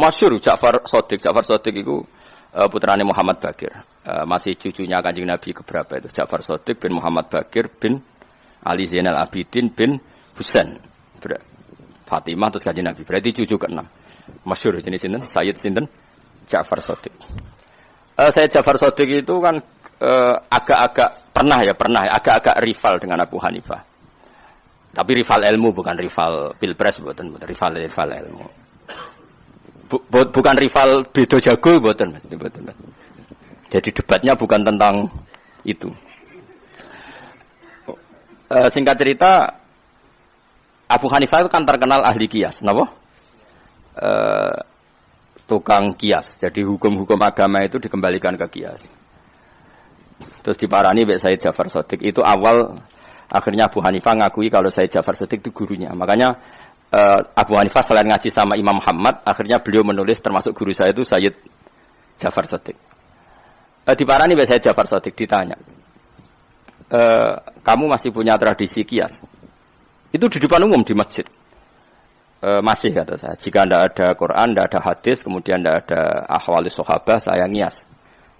Masyhur Ja'far Shadiq. Ja'far Shadiq itu putrane Muhammad Bakir. Masih cucunya Kanjeng Nabi keberapa itu? Ja'far Shadiq bin Muhammad Bakir bin Ali Zainal Abidin bin Husain. Fatimah terus Kanjeng Nabi. Berarti cucu ke-6. Masyhur jenis sinten? Sayyid sinten? Ja'far Shadiq. Sayyid Ja'far Shadiq itu kan agak-agak pernah agak-agak rival dengan Abu Hanifah. Tapi rival ilmu bukan rival pilpres, bukan rival ilmu. Bukan rival beda jago, bukan. Jadi debatnya bukan tentang itu. Singkat cerita, Abu Hanifah itu kan terkenal ahli kias, kenapa? Tukang kias. Jadi hukum-hukum agama itu dikembalikan ke kias. Terus diparani Mbak Sayyid Ja'far Shadiq. Itu awal akhirnya Abu Hanifah ngakui kalau Sayyid Ja'far Shadiq itu gurunya. Makanya Abu Hanifah selain ngaji sama Imam Muhammad, akhirnya beliau menulis termasuk guru saya itu Sayyid Ja'far Shadiq. Diparani Mbak Sayyid Ja'far Shadiq ditanya, kamu masih punya tradisi kias? Itu di depan umum di masjid. Masih kata saya. Jika tidak ada Quran, tidak ada hadis, kemudian tidak ada ahwali sahabah, saya ngias.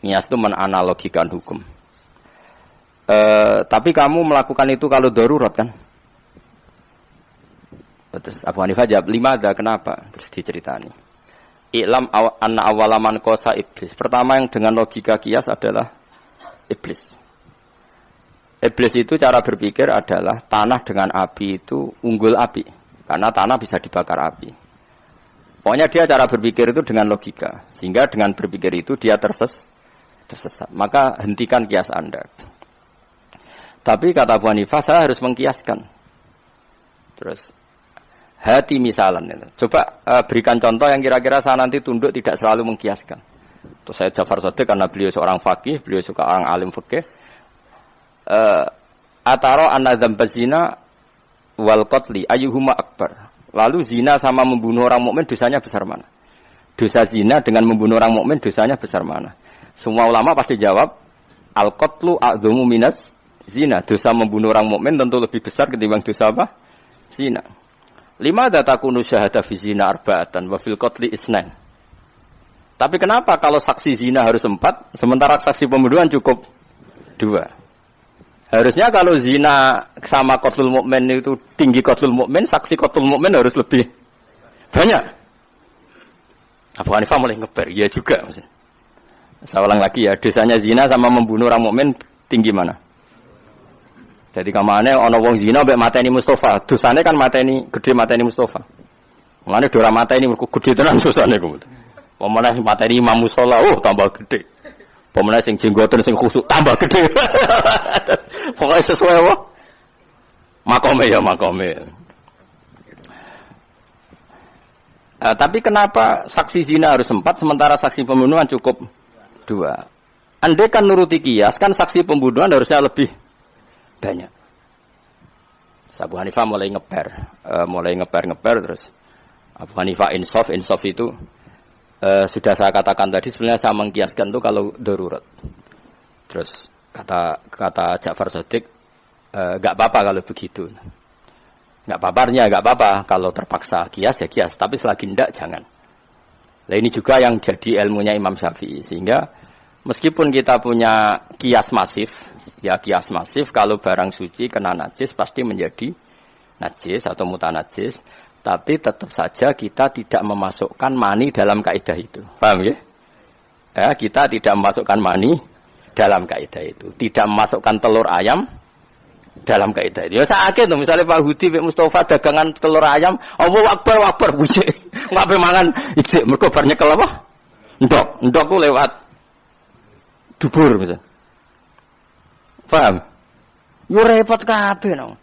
Ngias itu menanalogikan hukum. Tapi kamu melakukan itu kalau darurat kan? Terus Abu Hanifah jawab, 5 ada kenapa? Terus diceritani. I'lam anna awalaman kosa iblis. Pertama yang dengan logika kias adalah iblis. Iblis itu cara berpikir adalah tanah dengan api itu unggul api. Karena tanah bisa dibakar api. Pokoknya dia cara berpikir itu dengan logika. Sehingga dengan berpikir itu dia tersesat. Maka hentikan kias Anda. Tapi kata Abu Hanifah, saya harus mengkiaskan. Terus, hati misalan. Coba berikan contoh yang kira-kira saya nanti tunduk tidak selalu mengkiaskan. Terus saya Ja'far Shadiq karena beliau seorang faqih, beliau suka orang alim fikih. Ataro anna dzambaz zina wal qatli ayyuhuma akbar. Lalu zina sama membunuh orang mukmin dosanya besar mana? Dosa zina dengan membunuh orang mukmin dosanya besar mana? Semua ulama pasti jawab al qatlu a'dzamu minas zina. Dosa membunuh orang mukmin tentu lebih besar ketimbang dosa apa? Zina. 5 takunu syahada fi zina arba'atan wa fil qatli isnan. Tapi kenapa kalau saksi zina harus 4 sementara saksi pembunuhan cukup 2? Harusnya kalau zina sama qatlul mukmin itu tinggi qatlul mukmin, saksi qatlul mukmin harus lebih banyak. Abu Hanifah mulai ngeber, ya juga. Saya ulang lagi ya, dosanya zina sama membunuh orang mukmin tinggi mana? Jadi kamane ana wong zina mbek mateni Mustofa, dosane kan mateni gede mateni Mustofa. Mulane dora mateni mergo gede tenan dosane kuwi. Pemene mateni Imam Mushola, tambah gede. Pemene sing jenggoten sing khusuk tambah gede. Pokoknya sesuai apa? Makome. Tapi kenapa saksi zina harus 4 sementara saksi pembunuhan cukup 2? Andai kan nuruti kias kan saksi pembunuhan harusnya lebih banyak. Abu Hanifah mulai ngeper terus. Abu Hanifah insaf itu sudah saya katakan tadi sebenarnya saya mengkiaskan itu kalau darurat. Terus kata Ja'far Shadiq enggak apa-apa kalau begitu. Enggak apa-apa kalau terpaksa kias ya kias, tapi selagi enggak jangan. Nah ini juga yang jadi ilmunya Imam Syafi'i sehingga meskipun kita punya kias masif kalau barang suci kena najis pasti menjadi najis atau mutanajis, tapi tetap saja kita tidak memasukkan mani dalam kaidah itu. Paham ya? Kita tidak memasukkan mani dalam kaidah itu. Tidak memasukkan telur ayam dalam kaidah itu. Ya sakit tuh misalnya Pak Hudi Pak Mustafa dagangan telur ayam, Allahu akbar bujik. Ngape mangan ijik mergo bar nyekel apa? Ndok ku lewat dubur misalnya. Paham? Yo repot kabeh no.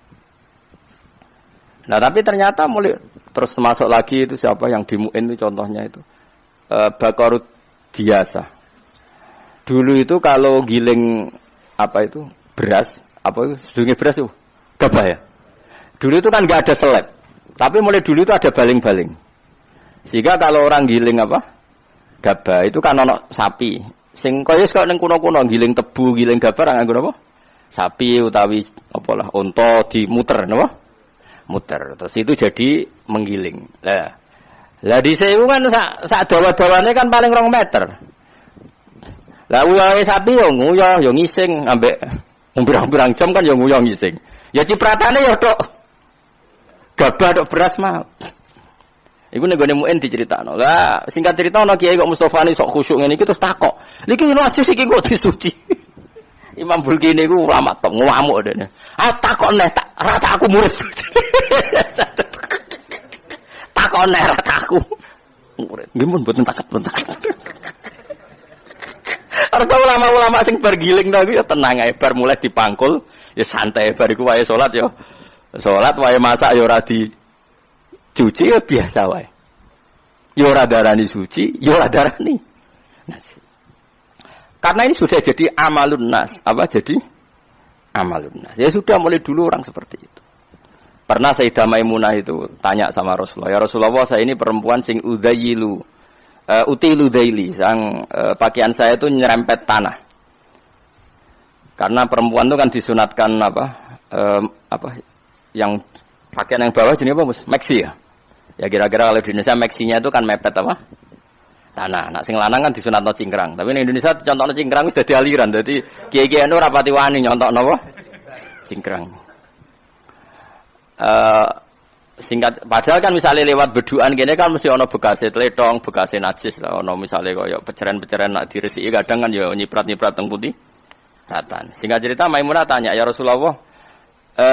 Nah tapi ternyata mulai terus masuk lagi itu siapa yang di Mu'in itu contohnya itu Bakarut Diasa. Dulu itu kalau giling beras sedungnya beras itu gabah ya. Dulu itu kan nggak ada seleb, tapi mulai dulu itu ada baling-baling. Sehingga kalau orang giling gabah itu kan ono sapi. Sing kaya kok ning kuno-kuno giling tebu, giling gabah nganggo apa? Sapi utawi unta dimuter napa? Muter. Terus itu jadi menggiling. Nah, Lah dhisik iku kan sak dawa-dawane kan paling 2 meter. Lah uyohe sapi yo nguyah yo ngising ambek pirang-pirang jam kan yo nguyah ngising. Ya cipratane yo tok gabah tok beras mah. Iku nek gone muen diceritakno. Lah singkat cerita ana kiai kok Mustofa ni sok khusyuk ngene iki terus takok. Niki najis iki kok disuci. Imam Bulki niku ulama top ngamuk dene. Ah takok neh tak rata aku murid. Takok neh rata aku. Murid. Nggih mun mboten takat. Arep ulama-ulama sing bergiling ta ya tenang ae bar mulai dipangkul ya santai bar iku wae salat ya. Salat wae masak ya ora dicuci ya biasa wae. Ya ora darani suci, ya ora darani. Karena ini sudah jadi amalun nas, apa jadi amalun nas. Ya sudah mulai dulu orang seperti itu. Pernah Sayyidah Maimunah itu tanya sama Rasulullah, ya Rasulullah saya ini perempuan sing udzayilu utilu daili, sang pakaian saya itu nyerempet tanah. Karena perempuan itu kan disunatkan apa yang pakaian yang bawah jenis apa Mus? Maxi ya. Ya kira-kira kalau di Indonesia maxinya itu kan mepet apa? Tanah. Nak sing lanang kan disunatno cingkrang. Tapi di Indonesia contohnya cingkrang wis dadi aliran. Dadi kiai-kiai anu rapati wani nyontokno apa? Cingkrang. Singkat padahal kan misalnya lewat beduan gini kan mesti ono bekase tletong, bekase najis lah ono misalnya koyo peceren-peceren nak diresiki kadang kan ya nyiprat-nyiprat teng putih ratan. Singkat cerita Maimunah tanya, "Ya Rasulullah,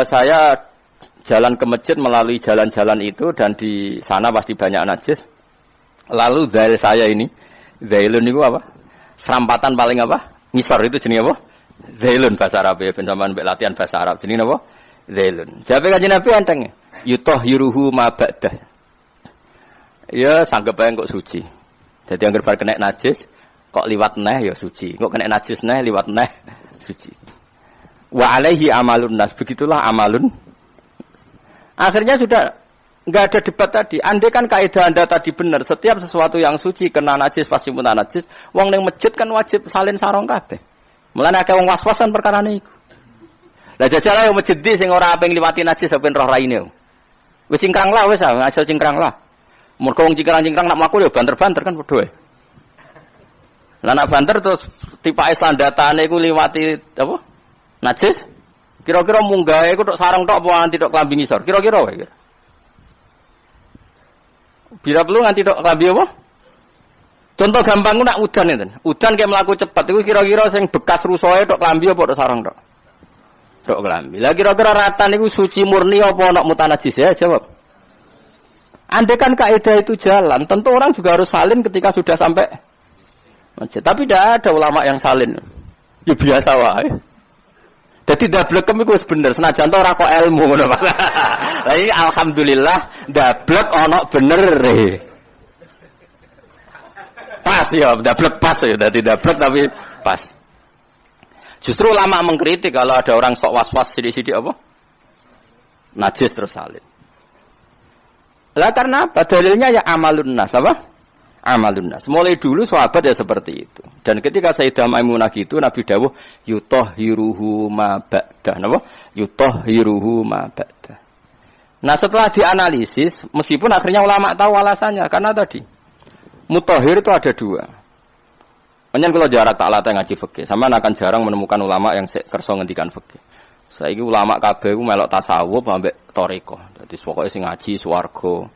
saya jalan ke masjid melalui jalan-jalan itu dan di sana pasti banyak najis. Lalu dari saya ini, zailun itu apa? Serampatan paling apa? Ngisor itu jenis apa? Zailun bahasa Arab ya, ben sampean latihan bahasa Arab. Jenis apa? Zailun. Jawabe kanjeng Nabi enteng. Yutahhiruhu ma ba'dah. Ya sanggep ae kok suci. Jadi anggere bar kena najis kok liwat neh ya suci. Kok kena najis neh liwat neh suci. Wa alaihi amalun nas. Begitulah amalun. Akhirnya sudah enggak ada debat tadi. Andai kan kaidah Anda tadi benar, setiap sesuatu yang suci kena najis pasti pun najis. Wong ning masjid kan wajib salin sarung kabeh. Mulane akeh wong was-wasan perkarane iku. Lah jajal ae masjid sing ora aping liwati najis ben roh raine. Wis cingkrang lah wis asal cingkrang lah. Mergo wong cingkrang-cingkrang nak makul ya banter-banter kan padha ae. Lah nak banter terus tipake sandatane iku liwati apa? Najis. Kira-kira munggahe iku tok sareng tok apa nganti tok klambi ngisor? Kira-kira wae. Bila perlu nganti tok klambi apa? Contoh gampang ku nak udan enten. Udan kayak mlaku cepet iku kira-kira sing bekas rusoe tok klambi apa tok sareng tok? Tok klambi. Lah kira-kira ratan niku suci murni apa ana mutanajis ya? Jawab. Andai kan kaidah itu jalan, tentu orang juga harus salin ketika sudah sampai masjid. Tapi tidak ada ulama yang salin. Ya biasa wae. Dadi dablekem iku wis bener, senajan to ora kok ilmu ngono Pak. Lah iki alhamdulillah dablek ana bener e. Pas ya, dablek pas ya, dadi dablek tapi pas. Justru ulama mengkritik kalau ada orang sok was-was sidik-sidik apa? Najis terus salin. Lah karena apa? Dalilnya ya amalun nas apa? Amalun nas. Mulai dulu sahabat ya seperti itu. Dan ketika Sayyidah Maimunah gitu Nabi dawuh yutahhiruhu ma ba'da. Napa? Yutahhiruhu ma ba'da. Nah, setelah dianalisis, meskipun akhirnya ulama tahu alasannya karena tadi mutahhir itu ada dua. Menyen kalau jarak tak latih ngaji fikih, sampean akan jarang menemukan ulama yang kersa ngendikan fikih. Saiki ulama kabeh ku melok tasawuf ambek thariqah. Dadi pokoke sing ngaji swarga.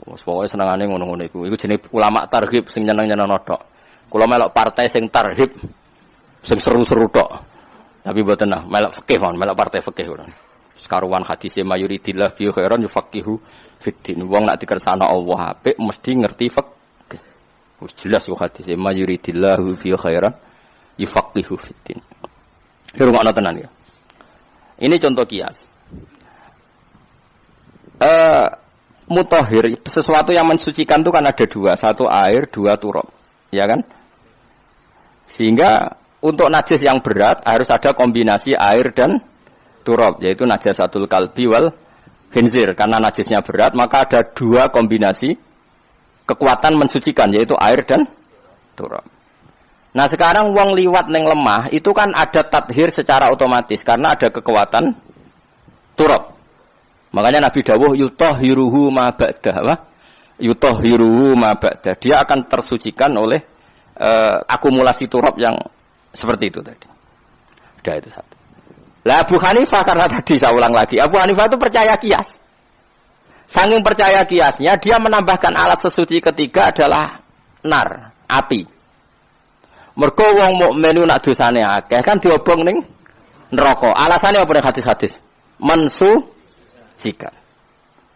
Pokoke senengane ngono-ngono iku. Iku jenenge ulama targhib sing nyeneng-nyenengno tok. Kula melok partai sing targhib sing seru-seru tok. Tapi mboten nah, melok fikih mon, melok partai fikih kula. Sekaruan hadise mayuridillah bi khairan yufaqihu fiddin. Wong nek dikersana Allah apik mesti ngerti fikih. Wis jelas kok hadise mayuridillahu bi khairan yufaqihu fiddin. Hirungana tenan ya. Ini contoh kias. Mutahhir, sesuatu yang mensucikan itu kan ada dua. Satu air, dua turab. Ya kan? Sehingga untuk najis yang berat harus ada kombinasi air dan turab. Yaitu najasatul kalbi wal khinzir. Karena najisnya berat, maka ada dua kombinasi kekuatan mensucikan. Yaitu air dan turab. Nah sekarang wong liwat neng lemah itu kan ada tathir secara otomatis karena ada kekuatan turab. Makanya Nabi dawuh yutahhiruhu ma ba'dah. yutahhiruhu ma ba'da. Dia akan tersucikan oleh akumulasi turab yang seperti itu tadi. Sudah itu satu. Lah Abu Hanifah karena tadi saya ulang lagi, Abu Hanifah itu percaya kias. Saking percaya kiasnya, dia menambahkan alat sesuci ketiga adalah nar, api. Mergo wong mukmin nak dosane akeh kan diobong ning neraka. Alasane apa ning hadis-hadis? Mensucikan.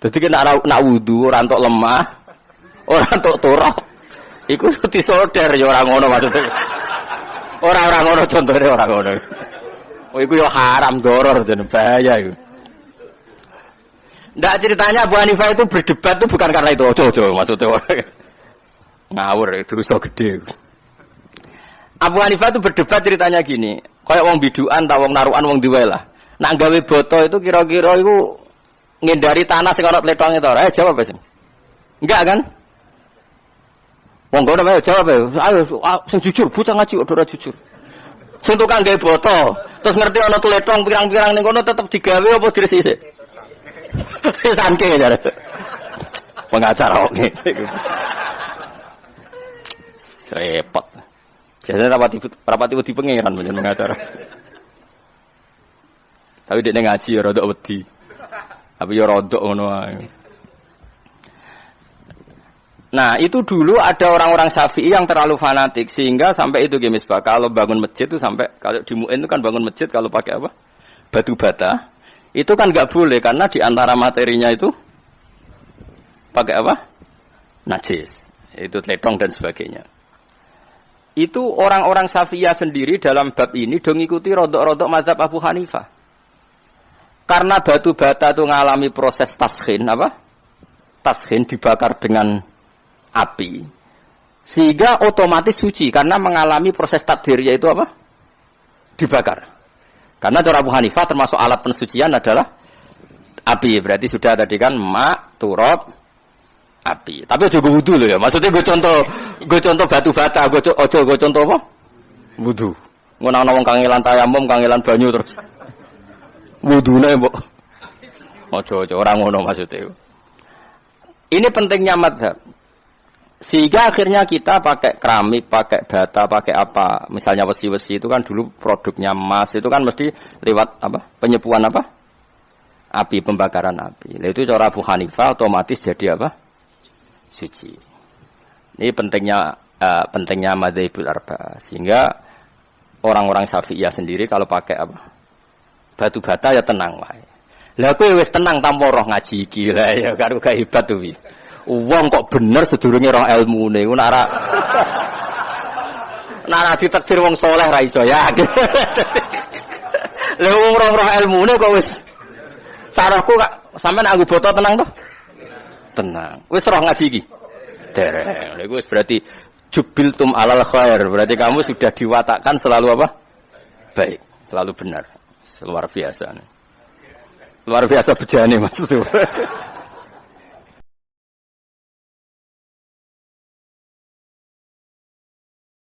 Dadi nak wudu ora entuk lemah, ora entuk turah. Iku disoder ya ora ngono maksudnya. Ora ngono contone ora ngono. Oh iku ya haram doror jeneng bahaya iku. Ndak ceritanya Abu Hanifah itu berdebat itu bukan karena itu. Ojo maksudnya ngawur terus gede. Abu Hanifah itu berdebat ceritanya gini, kayak wong biduan ta wong narukan wong duwe lah. Nak gawe boto itu kira-kira iku ngindari tanah sing ana tletonge to ora? Jawab wis. Enggak kan? Wong kono ayo jawab ayo sing jujur bocah ngaji ora jujur. Sing tukang gawe boto, terus ngerti ana tletong pirang-pirang ning kono tetep digawe apa diresiki? Sangke jare. Pengacara kok ngene. Repot. Biasanya rapati wedi pengeran menjen pengacara. Tapi dia ngaji ya rodok wedi. Tapi ya rodok ngono ae. Nah, itu dulu ada orang-orang Syafi'i yang terlalu fanatik sehingga sampai itu Gemis Pak, kalau bangun masjid itu sampai kalau di Mu'in itu kan bangun masjid kalau pakai apa? Batu bata. Itu kan enggak boleh karena di antara materinya itu pakai apa? Najis. Itu tletong dan sebagainya. Itu orang-orang Syafi'iyah sendiri dalam bab ini dong ikuti rodok-rodok mazhab Abu Hanifah. Karena batu bata itu mengalami proses taskhin apa? Taskhin dibakar dengan api. Sehingga otomatis suci karena mengalami proses takdir yaitu apa? Dibakar. Karena cara Abu Hanifah termasuk alat pensucian adalah api. Berarti sudah tadi kan mak, turab, api. Tapi aja gue wudu loh ya. Maksudnya gue contoh batu bata, gue contoh apa? Wudu. Ngono wong kangelan tayamum, kangelan banyu terus. Wudune mbok. Aja ora ngono maksudnya. Ini pentingnya mazhab. Sehingga akhirnya kita pakai keramik, pakai bata, pakai apa? Misalnya besi-besi itu kan dulu produknya emas, itu kan mesti lewat apa? Penyepuan apa? Api, pembakaran api. Nah, itu cara Abu Hanifah otomatis jadi apa? Suci. Ini pentingnya madzhabul arba. Sehingga orang-orang Syafi'iyah sendiri kalau pakai apa? Batu bata ya tenang wae. Lah kowe wis tenang tanpa roh ngaji iki lah ya karo gak hebat tuh. Wong kok bener sedurunge roh ilmune iku nek ora ditakdir wong saleh ra iso ya. Lha wong roh ilmune kok wis sarahku kak sampean anggo boto tenang toh? Tenang. Wis roh ngaji iki. Dereng. Lha iku wis berarti jubiltum alal khair. Berarti kamu sudah diwatakkan selalu apa? Baik, selalu benar. Luar biasa. Luar biasa bejane maksudnya.